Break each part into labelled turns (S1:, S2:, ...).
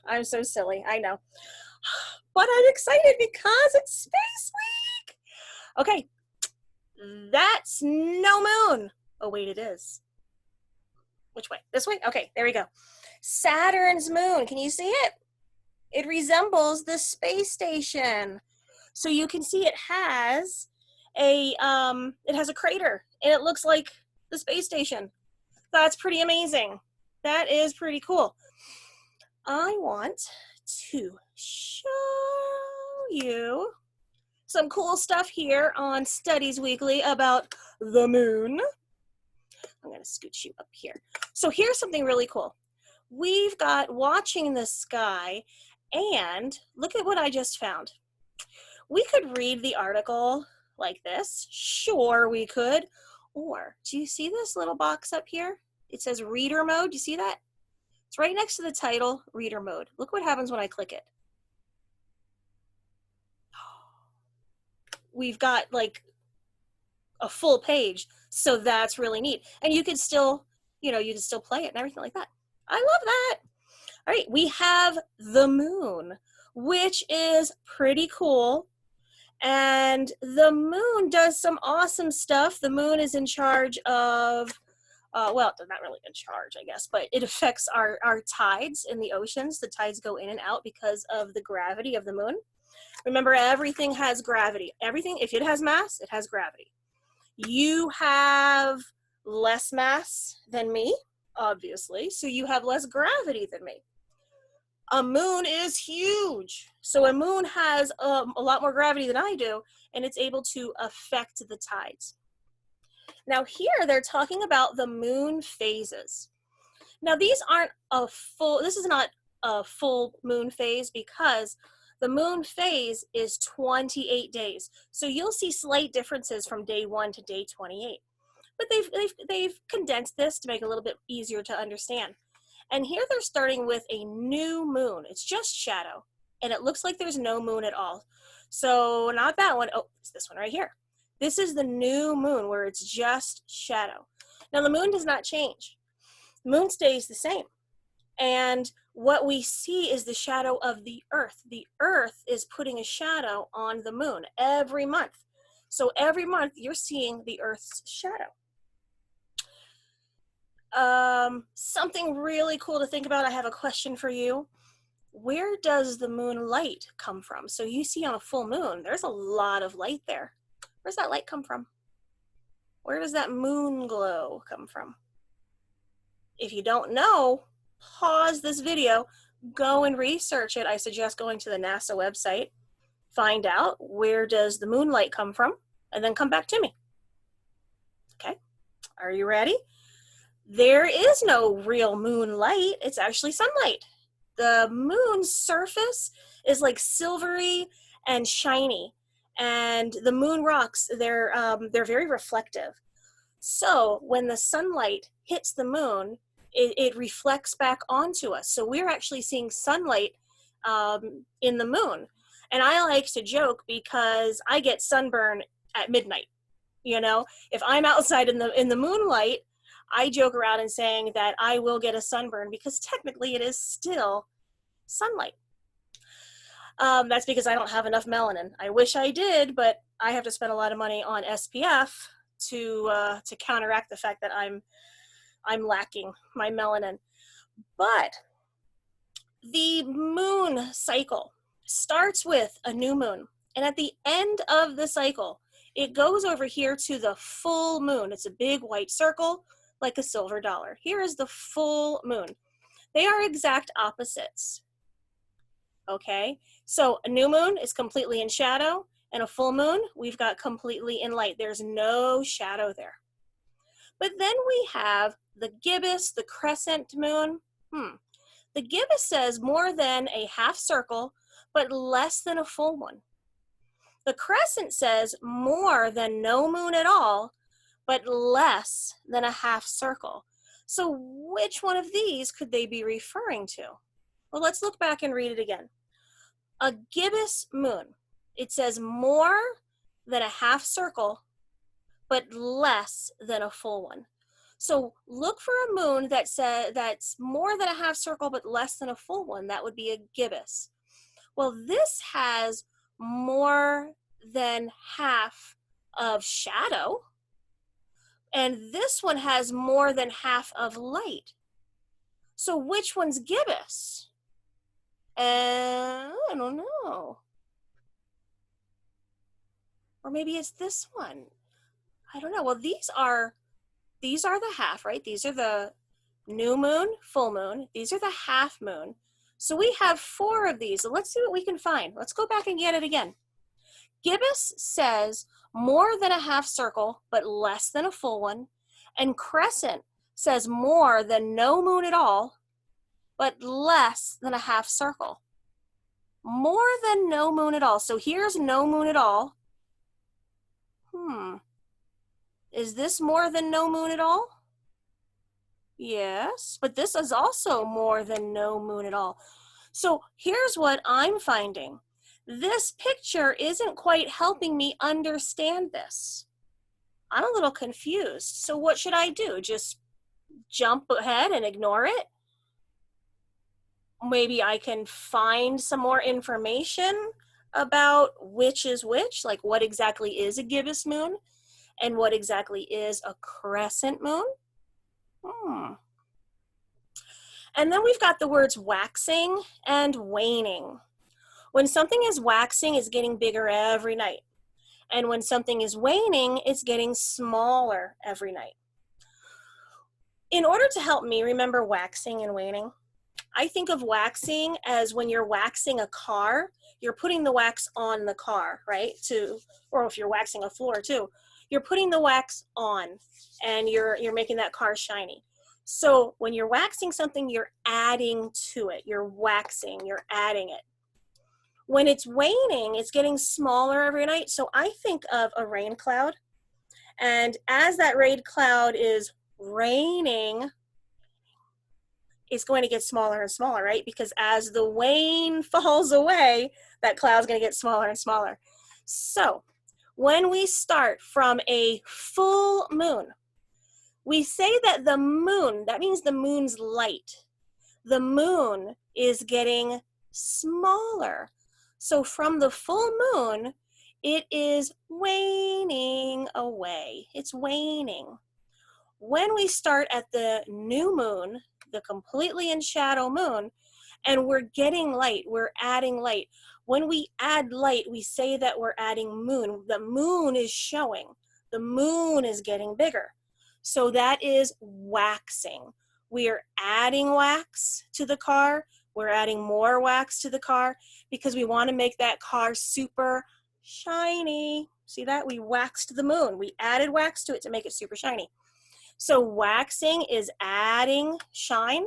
S1: I'm so silly, I know. But I'm excited because it's Space Week. Okay, that's no moon. Oh, wait, it is. Which way? This way? Okay, there we go. Saturn's moon, can you see it? It resembles the space station. So you can see it has a crater, and it looks like the space station. That's pretty amazing. That is pretty cool. I want to show you some cool stuff here on Studies Weekly about the moon. I'm going to scooch you up here. So here's something really cool. We've got watching the sky, and look at what I just found. We could read the article like this. Sure, we could. Or, do you see this little box up here? It says reader mode. Do you see that? It's right next to the title, reader mode. Look what happens when I click it. We've got like a full page, so that's really neat. And you could still, you can still play it and everything like that. I love that. All right, we have the moon, which is pretty cool. And the moon does some awesome stuff. The moon is in charge of, well, they're not really in charge, I guess, but it affects our tides in the oceans. The tides go in and out because of the gravity of the moon. Remember, everything has gravity. Everything, if it has mass, it has gravity. You have less mass than me, obviously, so you have less gravity than me. A moon is huge. So a moon has a lot more gravity than I do, and it's able to affect the tides. Now here they're talking about the moon phases. Now these aren't this is not a full moon phase because the moon phase is 28 days. So you'll see slight differences from day 1 to day 28. But they've condensed this to make it a little bit easier to understand. And here they're starting with a new moon. It's just shadow, and it looks like there's no moon at all. So not that one. Oh, it's this one right here. This is the new moon where it's just shadow. Now the moon does not change. The moon stays the same. And what we see is the shadow of the Earth. The Earth is putting a shadow on the moon every month. So every month you're seeing the Earth's shadow. Something really cool to think about. I have a question for you. Where does the moonlight come from? So you see on a full moon, there's a lot of light there. Where's that light come from? Where does that moon glow come from? If you don't know, pause this video, go and research it. I suggest going to the NASA website, find out where does the moonlight come from, and then come back to me. Okay, are you ready? There is no real moonlight. It's actually sunlight. The moon's surface is like silvery and shiny, and the moon rocks, they're very reflective. So when the sunlight hits the moon, it reflects back onto us. So we're actually seeing sunlight in the moon. And I like to joke because I get sunburn at midnight. If I'm outside in the moonlight, I joke around and saying that I will get a sunburn because technically it is still sunlight. That's because I don't have enough melanin. I wish I did, but I have to spend a lot of money on SPF to counteract the fact that I'm lacking my melanin. But the moon cycle starts with a new moon, and at the end of the cycle, it goes over here to the full moon. It's a big white circle, like a silver dollar. Here is the full moon. They are exact opposites. Okay, so a new moon is completely in shadow, and a full moon, we've got completely in light. There's no shadow there. But then we have the gibbous, the crescent moon. The gibbous says more than a half circle, but less than a full one. The crescent says more than no moon at all, but less than a half circle. So which one of these could they be referring to? Well, let's look back and read it again. A gibbous moon, it says more than a half circle, but less than a full one. So look for a moon that's more than a half circle but less than a full one. That would be a gibbous. Well, this has more than half of shadow, and this one has more than half of light. So which one's gibbous? I don't know. Or maybe it's this one. I don't know. Well, these are the half, right? These are the new moon, full moon. These are the half moon. So we have 4 of these. So let's see what we can find. Let's go back and get it again. Gibbous says more than a half circle, but less than a full one. And crescent says more than no moon at all, but less than a half circle. More than no moon at all. So here's no moon at all. Is this more than no moon at all? Yes, but this is also more than no moon at all. So here's what I'm finding. This picture isn't quite helping me understand this. I'm a little confused. So what should I do? Just jump ahead and ignore it? Maybe I can find some more information about which is which, like what exactly is a gibbous moon and what exactly is a crescent moon. And then we've got the words waxing and waning. When something is waxing, it's getting bigger every night. And when something is waning, it's getting smaller every night. In order to help me remember waxing and waning, I think of waxing as when you're waxing a car, you're putting the wax on the car, right? Or if you're waxing a floor too, you're putting the wax on and you're making that car shiny. So when you're waxing something, you're adding to it. You're waxing, you're adding it. When it's waning, it's getting smaller every night. So I think of a rain cloud. And as that rain cloud is raining, it's going to get smaller and smaller, right? Because as the rain falls away, that cloud's going to get smaller and smaller. So when we start from a full moon, we say that the moon, that means the moon's light. The moon is getting smaller. So from the full moon, it is waning away. It's waning. When we start at the new moon, the completely in shadow moon, and we're getting light, we're adding light. When we add light, we say that we're adding moon. The moon is showing. The moon is getting bigger. So that is waxing. We are adding wax to the car. We're adding more wax to the car because we want to make that car super shiny. See that? We waxed the moon. We added wax to it to make it super shiny. So waxing is adding shine,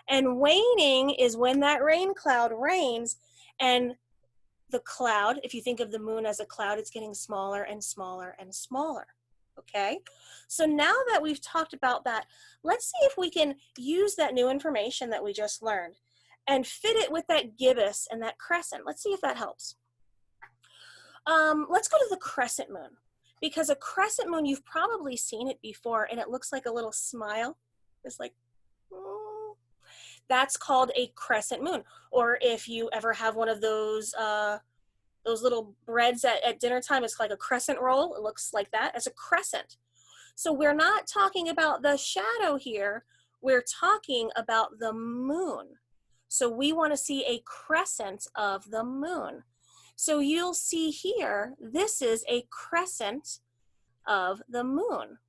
S1: and waning is when that rain cloud rains, and the cloud, if you think of the moon as a cloud, it's getting smaller and smaller and smaller. Okay, so now that we've talked about that, let's see if we can use that new information that we just learned and fit it with that gibbous and that crescent. Let's see if that helps. Let's go to the crescent moon, because a crescent moon, you've probably seen it before, and it looks like a little smile. It's like, that's called a crescent moon. Or if you ever have one of those little breads at dinner time, it's like a crescent roll. It looks like that as a crescent. So we're not talking about the shadow here. We're talking about the moon. So we want to see a crescent of the moon. So you'll see here, this is a crescent of the moon.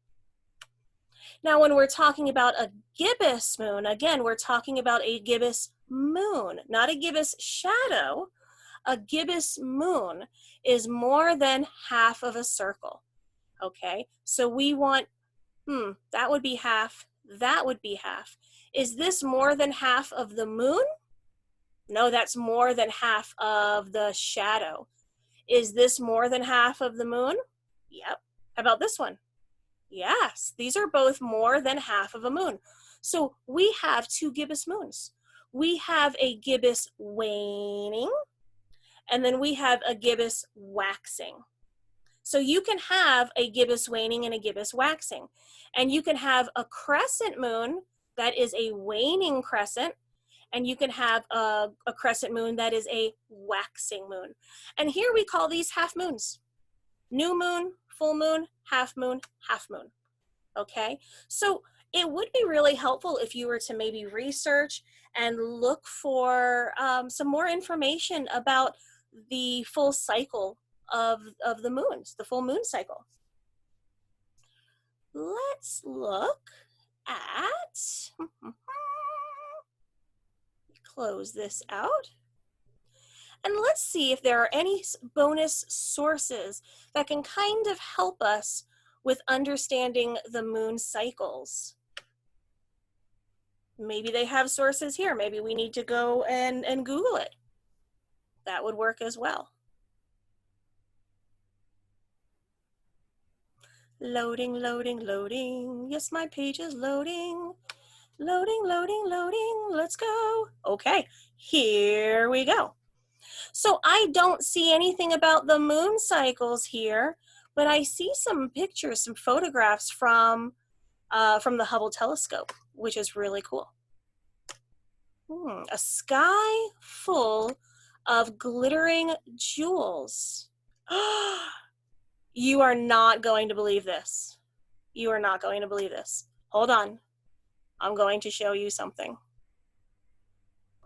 S1: Now, when we're talking about a gibbous moon, again, we're talking about a gibbous moon, not a gibbous shadow. A gibbous moon is more than half of a circle, okay? So we want, that would be half, that would be half. Is this more than half of the moon? No, that's more than half of the shadow. Is this more than half of the moon? Yep. How about this one? Yes, these are both more than half of a moon. So we have 2 gibbous moons. We have a gibbous waning, and then we have a gibbous waxing. So you can have a gibbous waning and a gibbous waxing. And you can have a crescent moon that is a waning crescent, and you can have a crescent moon that is a waxing moon. And here we call these half moons. New moon, full moon, half moon, half moon. Okay, so it would be really helpful if you were to maybe research and look for some more information about the full cycle of the moons, the full moon cycle. Let's look at, close this out. And let's see if there are any bonus sources that can kind of help us with understanding the moon cycles. Maybe they have sources here. Maybe we need to go and Google it. That would work as well. Loading, loading, loading. Yes, my page is loading. Loading, loading, loading. Let's go. Okay, here we go. So I don't see anything about the moon cycles here, but I see some pictures, some photographs from the Hubble telescope, which is really cool. A sky full of glittering jewels. You are not going to believe this. You are not going to believe this. Hold on. I'm going to show you something.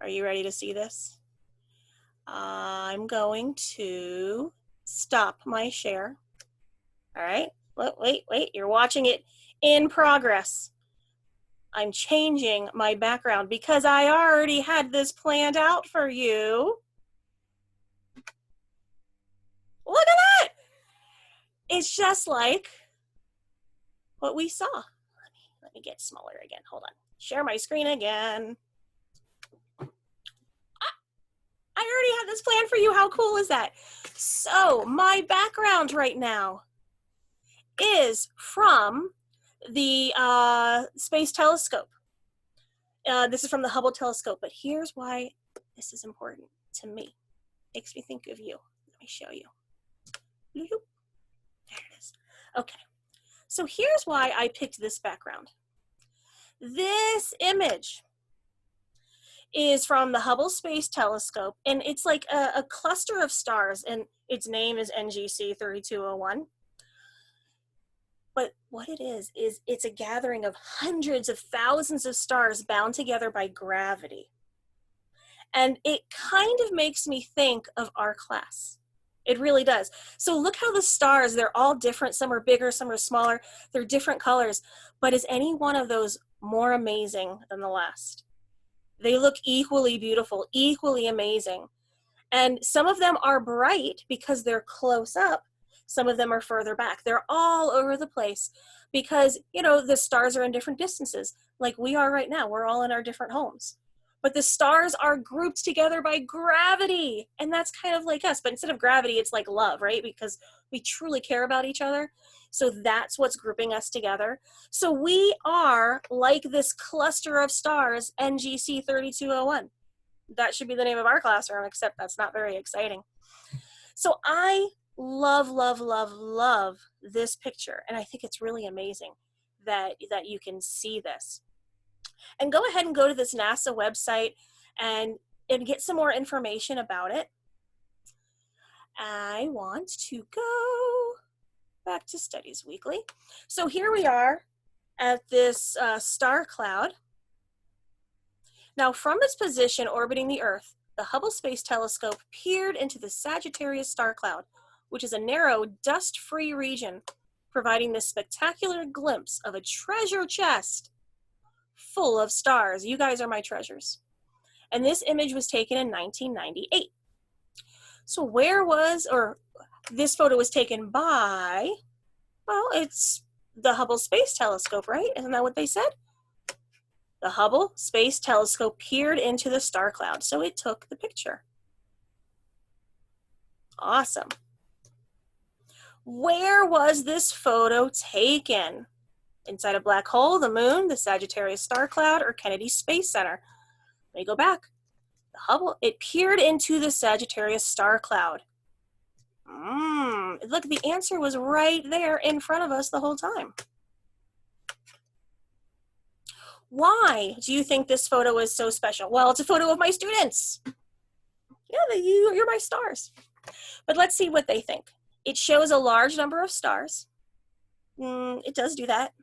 S1: Are you ready to see this? I'm going to stop my share. All right, wait, you're watching it in progress. I'm changing my background because I already had this planned out for you. Look at that! It's just like what we saw. Let me get smaller again, hold on. Share my screen again. I already had this planned for you. How cool is that? So my background right now is from the Space Telescope. This is from the Hubble telescope, but here's why this is important to me. Makes me think of you. Let me show you. There it is. Okay, so here's why I picked this background. This image is from the Hubble Space Telescope, and it's like a cluster of stars, and its name is NGC 3201. But what it is it's a gathering of hundreds of thousands of stars bound together by gravity. And it kind of makes me think of our class. It really does. So look how the stars, they're all different. Some are bigger, some are smaller. They're different colors. But is any one of those more amazing than the last? They look equally beautiful, equally amazing. And some of them are bright because they're close up. Some of them are further back. They're all over the place because, you know, the stars are in different distances. Like we are right now. We're all in our different homes. But the stars are grouped together by gravity. And that's kind of like us. But instead of gravity, it's like love, right? Because we truly care about each other. So that's what's grouping us together. So we are like this cluster of stars, NGC 3201. That should be the name of our classroom, except that's not very exciting. So I love, love, love, love this picture. And I think it's really amazing that you can see this. And go ahead and go to this NASA website and get some more information about it. I want to go back to Studies Weekly. So here we are at this star cloud. Now, from its position orbiting the Earth, the Hubble Space Telescope peered into the Sagittarius star cloud, which is a narrow, dust-free region, providing this spectacular glimpse of a treasure chest full of stars. You guys are my treasures. And this image was taken in 1998. So this photo was taken by, well, it's the Hubble Space Telescope, right? Isn't that what they said? The Hubble Space Telescope peered into the star cloud, so it took the picture. Awesome. Where was this photo taken? Inside a black hole, the moon, the Sagittarius star cloud, or Kennedy Space Center? Let me go back. The Hubble, it peered into the Sagittarius star cloud. Look, the answer was right there in front of us the whole time. Why do you think this photo is so special? Well, it's a photo of my students. Yeah, you're my stars. But let's see what they think. It shows a large number of stars. It does do that.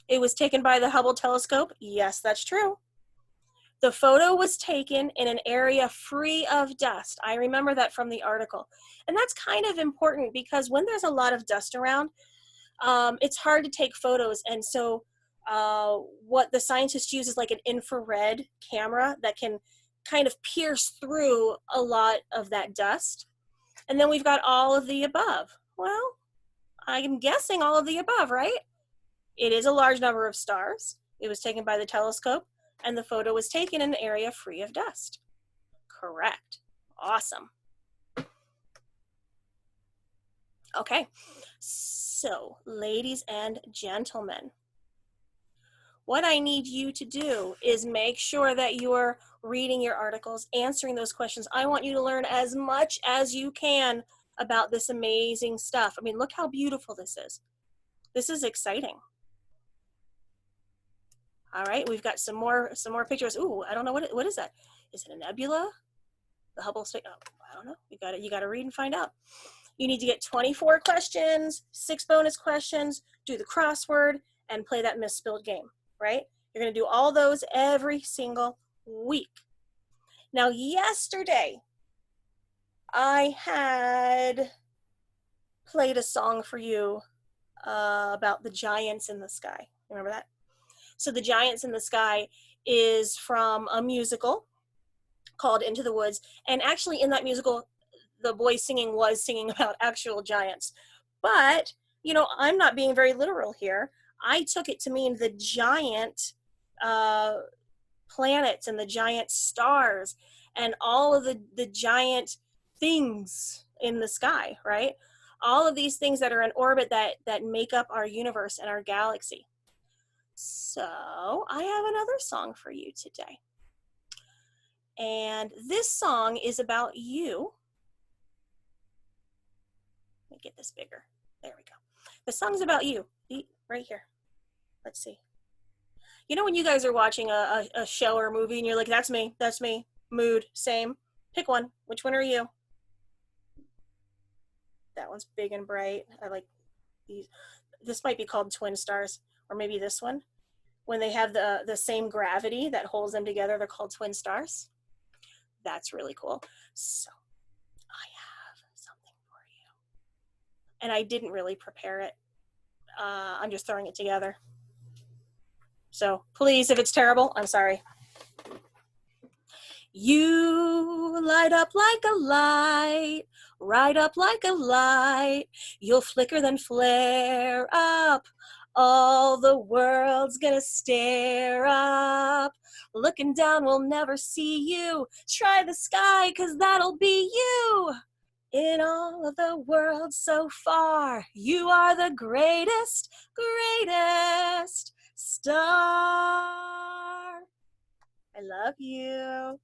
S1: It was taken by the Hubble telescope. Yes, that's true. The photo was taken in an area free of dust. I remember that from the article. And that's kind of important because when there's a lot of dust around, it's hard to take photos. And so what the scientists use is like an infrared camera that can kind of pierce through a lot of that dust. And then we've got all of the above. Well, I'm guessing all of the above, right? It is a large number of stars. It was taken by the telescope, and the photo was taken in an area free of dust. Correct. Awesome. Okay, so ladies and gentlemen, what I need you to do is make sure that you're reading your articles, answering those questions. I want you to learn as much as you can about this amazing stuff. I mean, look how beautiful this is. This is exciting. All right, we've got some more pictures. Ooh, I don't know what is that? Is it a nebula? The Hubble Space? Oh, I don't know. You got to read and find out. You need to get 24 questions, 6 bonus questions, do the crossword, and play that misspelled game, right? You're going to do all those every single week. Now, yesterday, I had played a song for you about the giants in the sky. Remember that? So the Giants in the Sky is from a musical called Into the Woods. And actually in that musical, the boy singing was singing about actual giants. But, you know, I'm not being very literal here. I took it to mean the giant planets and the giant stars and all of the giant things in the sky, right? All of these things that are in orbit that make up our universe and our galaxy. So I have another song for you today. And this song is about you. Let me get this bigger. There we go. The song's about you, right here. Let's see. You know when you guys are watching a show or a movie and you're like, that's me, mood, same. Pick one. Which one are you? That one's big and bright. I like these. This might be called twin stars, or maybe this one. When they have the same gravity that holds them together, they're called twin stars. That's really cool. So I have something for you. And I didn't really prepare it. I'm just throwing it together. So please, if it's terrible, I'm sorry. You light up like a light, right up like a light. You'll flicker then flare up. All the world's gonna stare up. Looking down, we'll never see you. Try the sky, 'cause that'll be you. In all of the world so far, you are the greatest, greatest star. I love you.